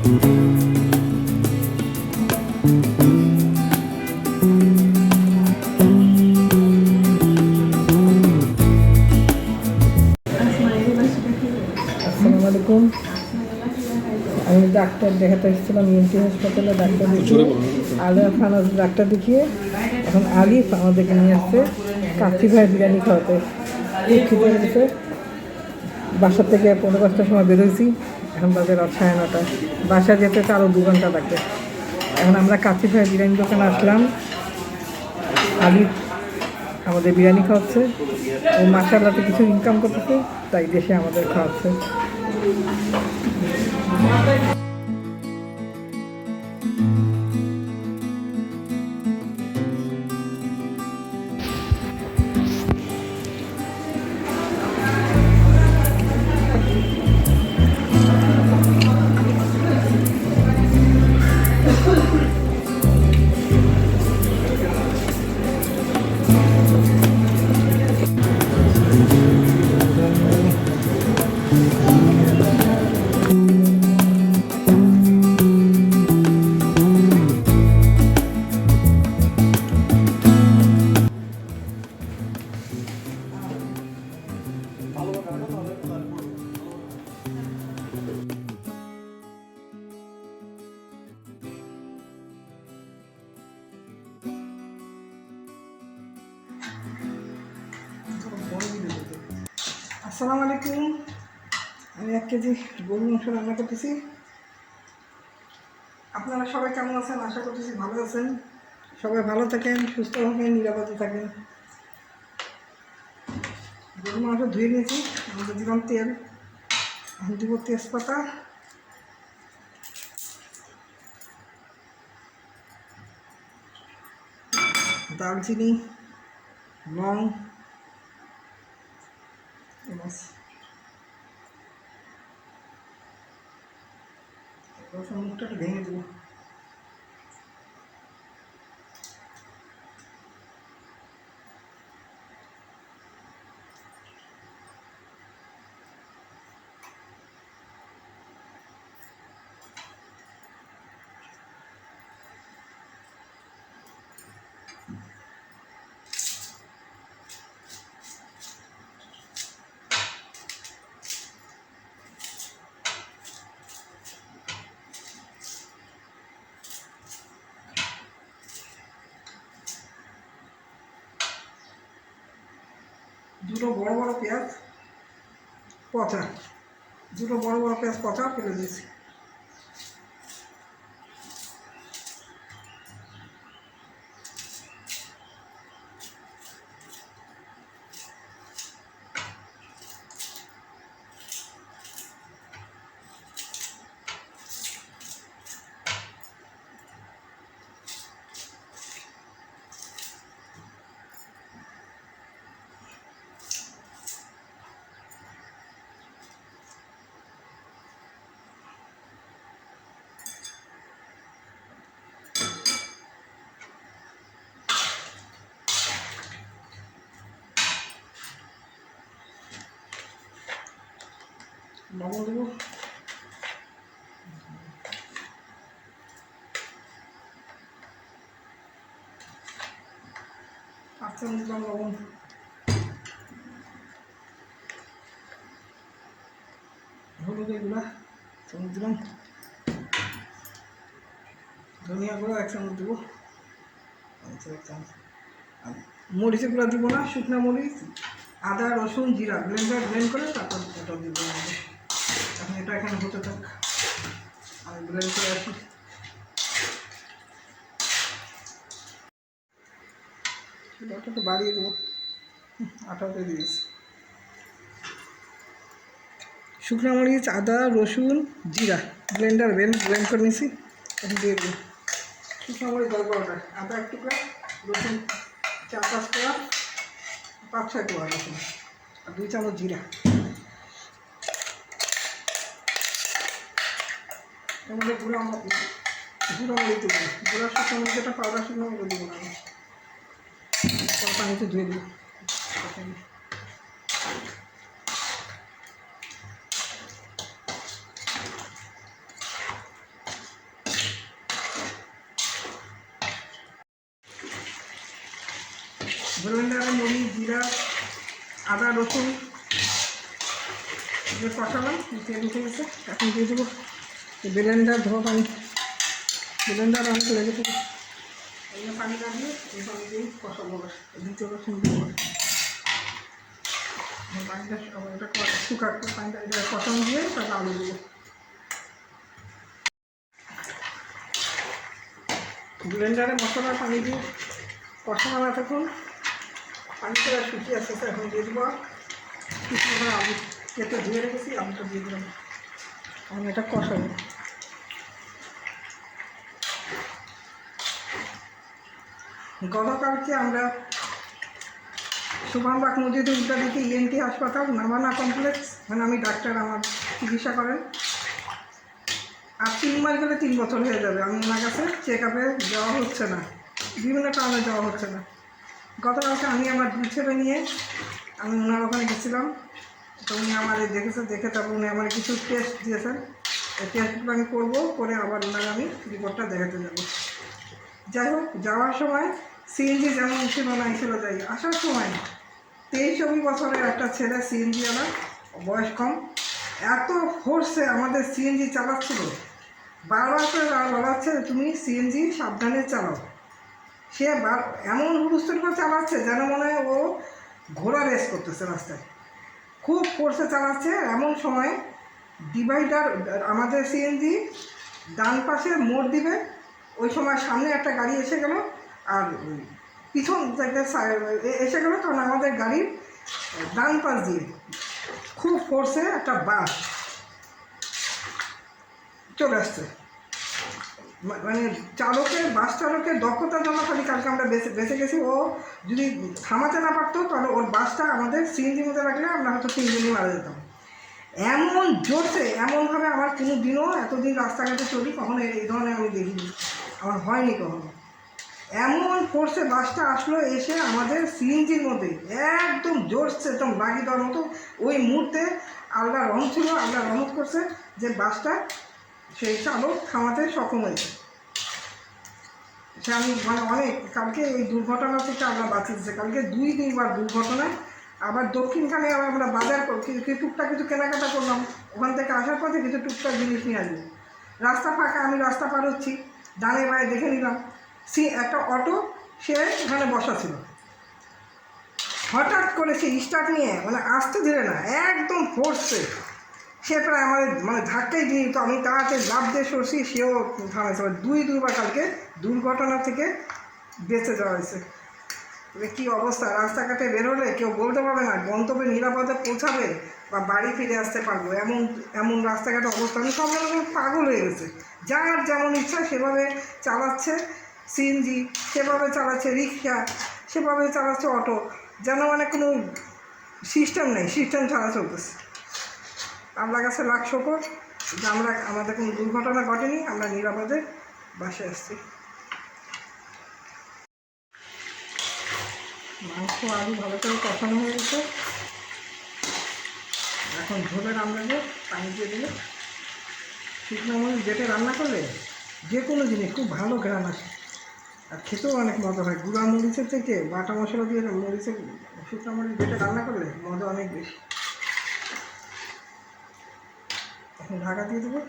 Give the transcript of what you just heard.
আসসালামু আলাইকুম। আমি ডাক্তার দেখাতে এসেছিলাম ইএনটি হাসপাতালে। ডাক্তার দেখিয়ে আলিয়া খানার ডাক্তার দেখিয়ে এখন আলিফ আমাদেরকে নিয়ে আসছে কাচ্চি ভাই বিরিয়ানি খাওয়াতে। খুব খিদে লেগেছে। বাসা থেকে ৫:৫টার সময় বেরোইছি, এখন বাজে রাত ৯:৩০। বাসা যেতে তো আরও ২ ঘন্টা লাগবে। এখন আমরা কাচ্চি ভাই বিরিয়ানি দোকানে আসলাম। আলিফ আমাদের বিরিয়ানি খাওয়াচ্ছে। ও মাশাআল্লাহতে কিছু ইনকাম করতেছে, তাই দেশে আমাদের খাওয়াচ্ছে। আসসালামু আলাইকুম। আমি 1 কেজি গরুর মাংস রান্না করতেছি। আপনারা সবাই কেমন আছেন? আশা করতেছি ভালো আছেন। সবাই ভালো থাকেন, সুস্থ থাকেন, নিরাপদে থাকেন। গরুর মাংস ধুয়ে নিয়েছি, আমাদের দিলাম তেল, এখন দিব তেজপাতা, দারচিনি, লং, এলাচ, মুখটা একটু ভেঙে দেবো। দুটো বড় বড় পেঁয়াজ পচা, ফেলে দিয়েছি। লবণ দেবো, 8 চামচ দিলাম লবণ, হলুদ এগুলা চামচ দিলাম, ধনিয়া গুঁড়ো 1 চামচ দেবো, মরিচের গুঁড়া দিব না, শুকনো মরিচ, আদা রসুন জিরা ব্লেন্ড করে তারপর এটা দিব। এখন এটা এখানে হতে থাক, আমি ব্লেন্ড করে আসি। এটা একটু বাড়িয়ে দেবো, আটাতে দিয়েছি। শুকনো মরিচ, আদা রসুন জিরা ব্লেন্ড করে নিয়েছি, এখন দিয়ে দেবো। শুকনো মরিচ 10-12টা, আদা 1 টুকরা, রসুন 4-5 কোয়া, 5-6 কোয়া রসুন, আর 2 চামচ জিরা। এর মধ্যে গুঁড়া মরিচ দেবো, গুঁড়া শুকনো মরিচ, যেটা পাউডার শুকনো মরিচ দেবো না, পানিতে ধুয়ে দেবো। ব্লেন্ডারে মরিচ, জিরা, আদা, রসুন যে কষালাম, তেল উঠে গেছে। এখন দিয়ে দেবো ব্লেন্ডার ধোয়া পানি। ব্লেন্ডার অনেক লেগে থাকে, এই পানি লাগিয়ে এই পানি দিয়েই কষাবো। দ্বিতীয় রসুন দিয়ে পানিটা এটা শুকা পানিটা এটা কষানো দিয়ে তারপর আলু দেবো। ব্লেন্ডারে মশলার পানি দিয়ে কষানো না থাকুন, পানিটা শুকিয়ে আসছে। এখন দিয়ে দেবো কিছু আলু কেটে ধুয়ে রেখেছি, আলুটা দিয়ে দিলাম। আমি এটা কষাবো। গতকালকে আমরা সুভানবাগ নদীতে উল্টা দিকে ইএনটি হাসপাতাল নামানা কমপ্লেক্স, মানে আমি ডাক্তার, আমার চিকিৎসা করেন। আর 3 মাস গেলে 3 বছর হয়ে যাবে আমি ওনার কাছে চেক আপে যাওয়া হচ্ছে না, বিভিন্ন কারণে যাওয়া হচ্ছে না। গতকালকে আমি আমার 2 ছেলে নিয়ে আমি ওনার ওখানে গেছিলাম। তো উনি আমার দেখেছে, দেখে তারপর উনি আমার কিছু টেস্ট দিয়েছেন। এই টেস্টগুলো আমি করবো, করে আবার ওনার আমি রিপোর্টটা দেখাতে যাবো। যাই হোক, যাওয়ার সময় সিএনজি যেমন ছিল না ছিল, যাই আসার সময় 23 বছরের একটা ছেলে সিএনজিওয়ালা, বয়স কম, এত ফোর্সে আমাদের সিএনজি চালাচ্ছিল, বারবার করে বলাচ্ছে তুমি সিএনজি সাবধানে চালাও। সে এমন হুলস্থুল করে চালাচ্ছে যেন মনে হয় ও ঘোড়া রেস করতেছে রাস্তায়, খুব ফোর্সে চালাচ্ছে। এমন সময় ডিভাইডার, আমাদের সিএনজি ডান পাশে মোড় দিবে, ওই সময় সামনে একটা গাড়ি এসে গেল, আর পিছন থেকে এসে গেল, কারণ আমাদের গাড়ির ডান পাশ দিয়ে খুব ফোর্সে একটা বাস চলে আসছে। মানে বাস চালকের দক্ষতার জন্য খালি কালকে আমরা বেঁচে গেছি। ও যদি থামাতে না পারতো তাহলে ওর বাসটা আমাদের সিএনজির মধ্যে রাখলে আমরা হয়তো 3 জনই মারা যেতাম। এমন জোরছে, এমনভাবে আমার কোনো দিনও এতদিন রাস্তাঘাটে চলি কখনো এই ধরনের আমি দেখিনি, আমার হয়নি কখনো। এমন ফোর্সে বাসটা আসলো, এসে আমাদের সিএনজির মধ্যে একদম জোরছে, একদম বাগি দেওয়ার মতো। ওই মুহূর্তে আল্লাহ রহমত ছিল, আল্লাহ রহমত করছে যে বাসটা সেই চালক থামাতে সক্ষম হয়েছে। সে আমি মানে অনেক কালকে এই দুর্ঘটনা থেকে আল্লাহ বাঁচিয়েছে। কালকে 2-3 বার দুর্ঘটনায়। আবার দক্ষিণখানে আবার আমরা বাজার টুকটাক কিছু কেনাকাটা করলাম, ওখান থেকে আসার পথে কিছু টুকটাক জিনিস নিয়ে আসবো। রাস্তা ফাঁকা, আমি রাস্তা পার হচ্ছি, ডানে বায়ে দেখে নিলাম একটা অটো, সে এখানে বসা ছিল। হঠাৎ করে সে স্টার্ট নিয়ে, মানে আসতে ধীরে না, একদম ফোর্সে সে প্রায় আমাদের মানে ধাক্কাই দিয়ে, তো আমি তাড়াতাড়ি লাভ দিয়ে সরছি, সেও থামেছে। 2-2 বার কালকে দুর্ঘটনা থেকে বেঁচে যাওয়া হয়েছে। কী অবস্থা, রাস্তাঘাটে বেরোলে কেউ বলতে পারবে না গন্তব্যে নিরাপদে পৌঁছাবে বা বাড়ি ফিরে আসতে পারবো, এমন এমন রাস্তাঘাটে অবস্থা। আমি সব রকম পাগল হয়ে গেছে। যার যেমন ইচ্ছা সেভাবে চালাচ্ছে সিএনজি, সেভাবে চালাচ্ছে রিক্সা, সেভাবে চালাচ্ছে অটো, যেন মানে কোনো সিস্টেম নেই, সিস্টেম ছাড়া চলতেছে। আল্লাহর কাছে লাখ শুকর যে আমাদের কোনো দুর্ঘটনা ঘটেনি, আমরা নিরাপদে বাসায় আসছি। মাংস আলু ভালো করে কষানো হয়ে গেছে, এখন ঝোলে রান্নাকে পানি দিয়ে দেবে। শুকনো মরিচ বেটে রান্না করলে যে কোনো জিনিস খুব ভালো ঘ্রাণ আসে, আর খেতেও অনেক মজা হয়। গুঁড়া মরিচের থেকে বাটা মশলা দিয়ে মরিচের শুকনো মরিচ বেটে রান্না করলে মজা অনেক বেশি। এখন ঢাকা দিয়ে দেবো।